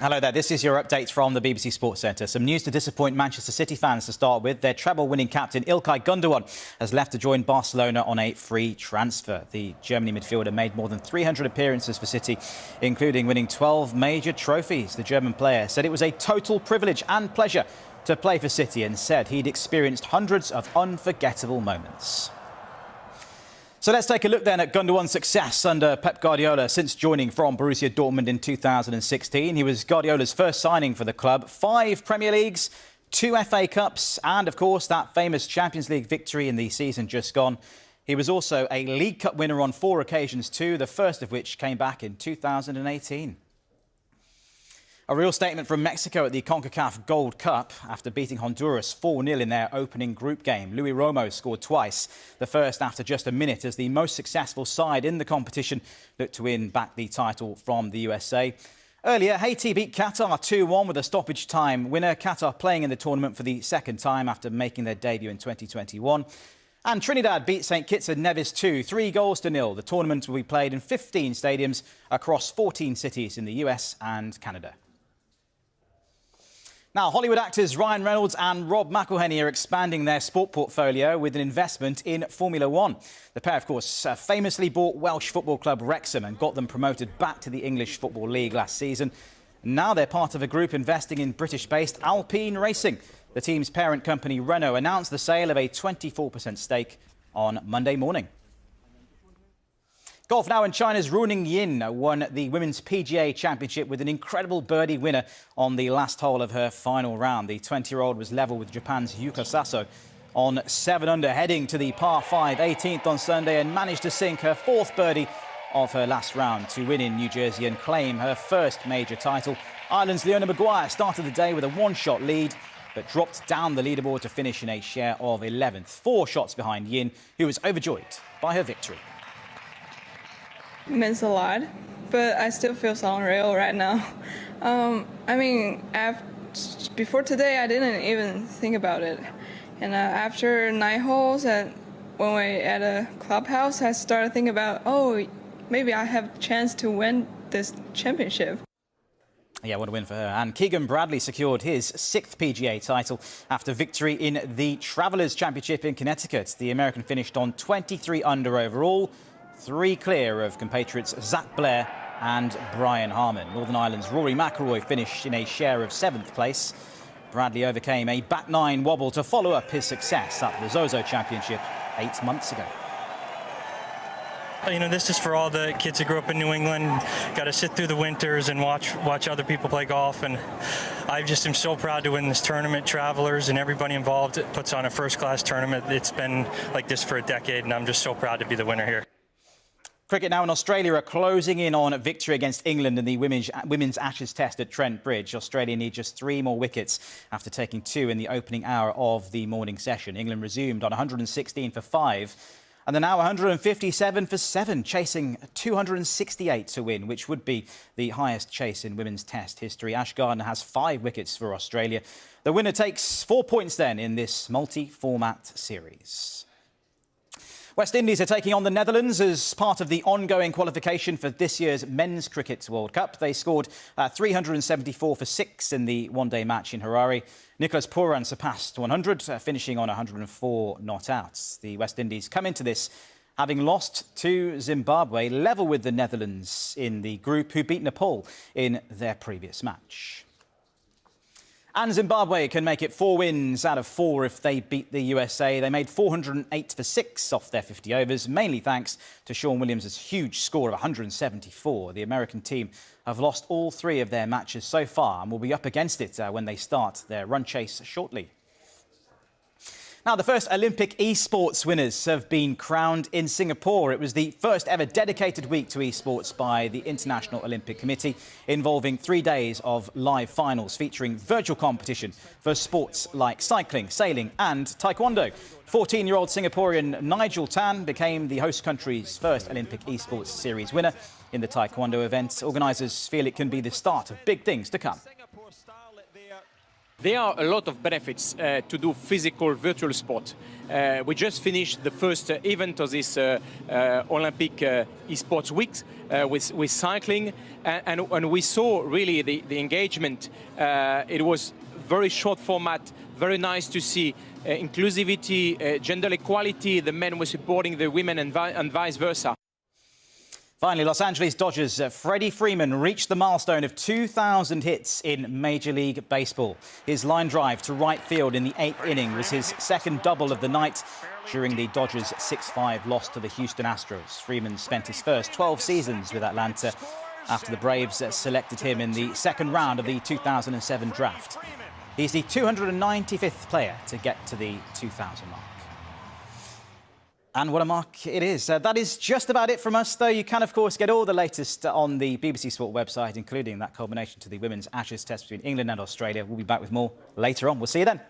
Hello there, this is your update from the BBC Sports Centre. Some news to disappoint Manchester City fans to start with. Their treble-winning captain İlkay Gündoğan has left to join Barcelona on a free transfer. The Germany midfielder made more than 300 appearances for City, including winning 12 major trophies. The German player said it was a total privilege and pleasure to play for City and said he'd experienced hundreds of unforgettable moments. So let's take a look then at Gündoğan's success under Pep Guardiola since joining from Borussia Dortmund in 2016. He was Guardiola's first signing for the club. 5 Premier Leagues, 2 FA Cups and, of course, that famous Champions League victory in the season just gone. He was also a League Cup winner on 4 occasions too, the first of which came back in 2018. A real statement from Mexico at the CONCACAF Gold Cup after beating Honduras 4-0 in their opening group game. Luis Romo scored twice, the first after just a minute, as the most successful side in the competition looked to win back the title from the USA. Earlier, Haiti beat Qatar 2-1 with a stoppage time winner. Qatar playing in the tournament for the second time after making their debut in 2021. And Trinidad beat St Kitts and Nevis 3-0. The tournament will be played in 15 stadiums across 14 cities in the US and Canada. Now, Hollywood actors Ryan Reynolds and Rob McElhenney are expanding their sport portfolio with an investment in Formula One. The pair, of course, famously bought Welsh football club Wrexham and got them promoted back to the English Football League last season. Now they're part of a group investing in British-based Alpine Racing. The team's parent company, Renault, announced the sale of a 24% stake on Monday morning. Golf now, and China's Ru Ning won the Women's PGA Championship with an incredible birdie winner on the last hole of her final round. The 20-year-old was level with Japan's Yuka Saso on 7 under, heading to the par 5 18th on Sunday, and managed to sink her 4th birdie of her last round to win in New Jersey and claim her first major title. Ireland's Leona Maguire started the day with a 1-shot lead, but dropped down the leaderboard to finish in a share of 11th, 4 shots behind Yin, who was overjoyed by her victory. It means a lot, but I still feel so unreal right now. Before today, I didn't even think about it. And after 9 holes, when we at a clubhouse, I started thinking about, oh, maybe I have a chance to win this championship. Yeah, what a win for her. And Keegan Bradley secured his 6th PGA title after victory in the Travelers Championship in Connecticut. The American finished on 23 under overall, 3 clear of compatriots Zach Blair and Brian Harman. Northern Ireland's Rory McIlroy finished in a share of 7th place. Bradley overcame a back 9 wobble to follow up his success at the Zozo Championship 8 months ago. You know, this is for all the kids who grew up in New England, got to sit through the winters and watch other people play golf. And I just am so proud to win this tournament. Travelers and everybody involved puts on a first-class tournament. It's been like this for a decade, and I'm just so proud to be the winner here. Cricket now, in Australia are closing in on a victory against England in the women's Ashes Test at Trent Bridge. Australia need just 3 more wickets after taking 2 in the opening hour of the morning session. England resumed on 116 for 5 and they're now 157 for 7, chasing 268 to win, which would be the highest chase in women's Test history. Ash Gardner has 5 wickets for Australia. The winner takes 4 points then in this multi-format series. West Indies are taking on the Netherlands as part of the ongoing qualification for this year's Men's Cricket World Cup. They scored 374 for 6 in the one-day match in Harare. Nicholas Pooran surpassed 100, finishing on 104 not out. The West Indies come into this having lost to Zimbabwe, level with the Netherlands in the group, who beat Nepal in their previous match. And Zimbabwe can make it 4 wins out of 4 if they beat the USA. They made 408 for 6 off their 50 overs, mainly thanks to Sean Williams' huge score of 174. The American team have lost all 3 of their matches so far and will be up against it when they start their run chase shortly. Now, the first Olympic esports winners have been crowned in Singapore. It was the first ever dedicated week to esports by the International Olympic Committee, involving 3 days of live finals featuring virtual competition for sports like cycling, sailing and taekwondo. 14-year-old Singaporean Nigel Tan became the host country's first Olympic esports series winner in the taekwondo event. Organisers feel it can be the start of big things to come. There are a lot of benefits to do physical virtual sport. We just finished the first event of this Olympic esports week with cycling, and we saw really the engagement. It was very short format, very nice to see inclusivity, gender equality. The men were supporting the women and vice versa. Finally, Los Angeles Dodgers' Freddie Freeman reached the milestone of 2,000 hits in Major League Baseball. His line drive to right field in the 8th inning was his second double of the night during the Dodgers' 6-5 loss to the Houston Astros. Freeman spent his first 12 seasons with Atlanta after the Braves selected him in the second round of the 2007 draft. He's the 295th player to get to the 2,000 mark. And what a mark it is. That is just about it from us, though. You can, of course, get all the latest on the BBC Sport website, including that culmination to the women's Ashes test between England and Australia. We'll be back with more later on. We'll see you then.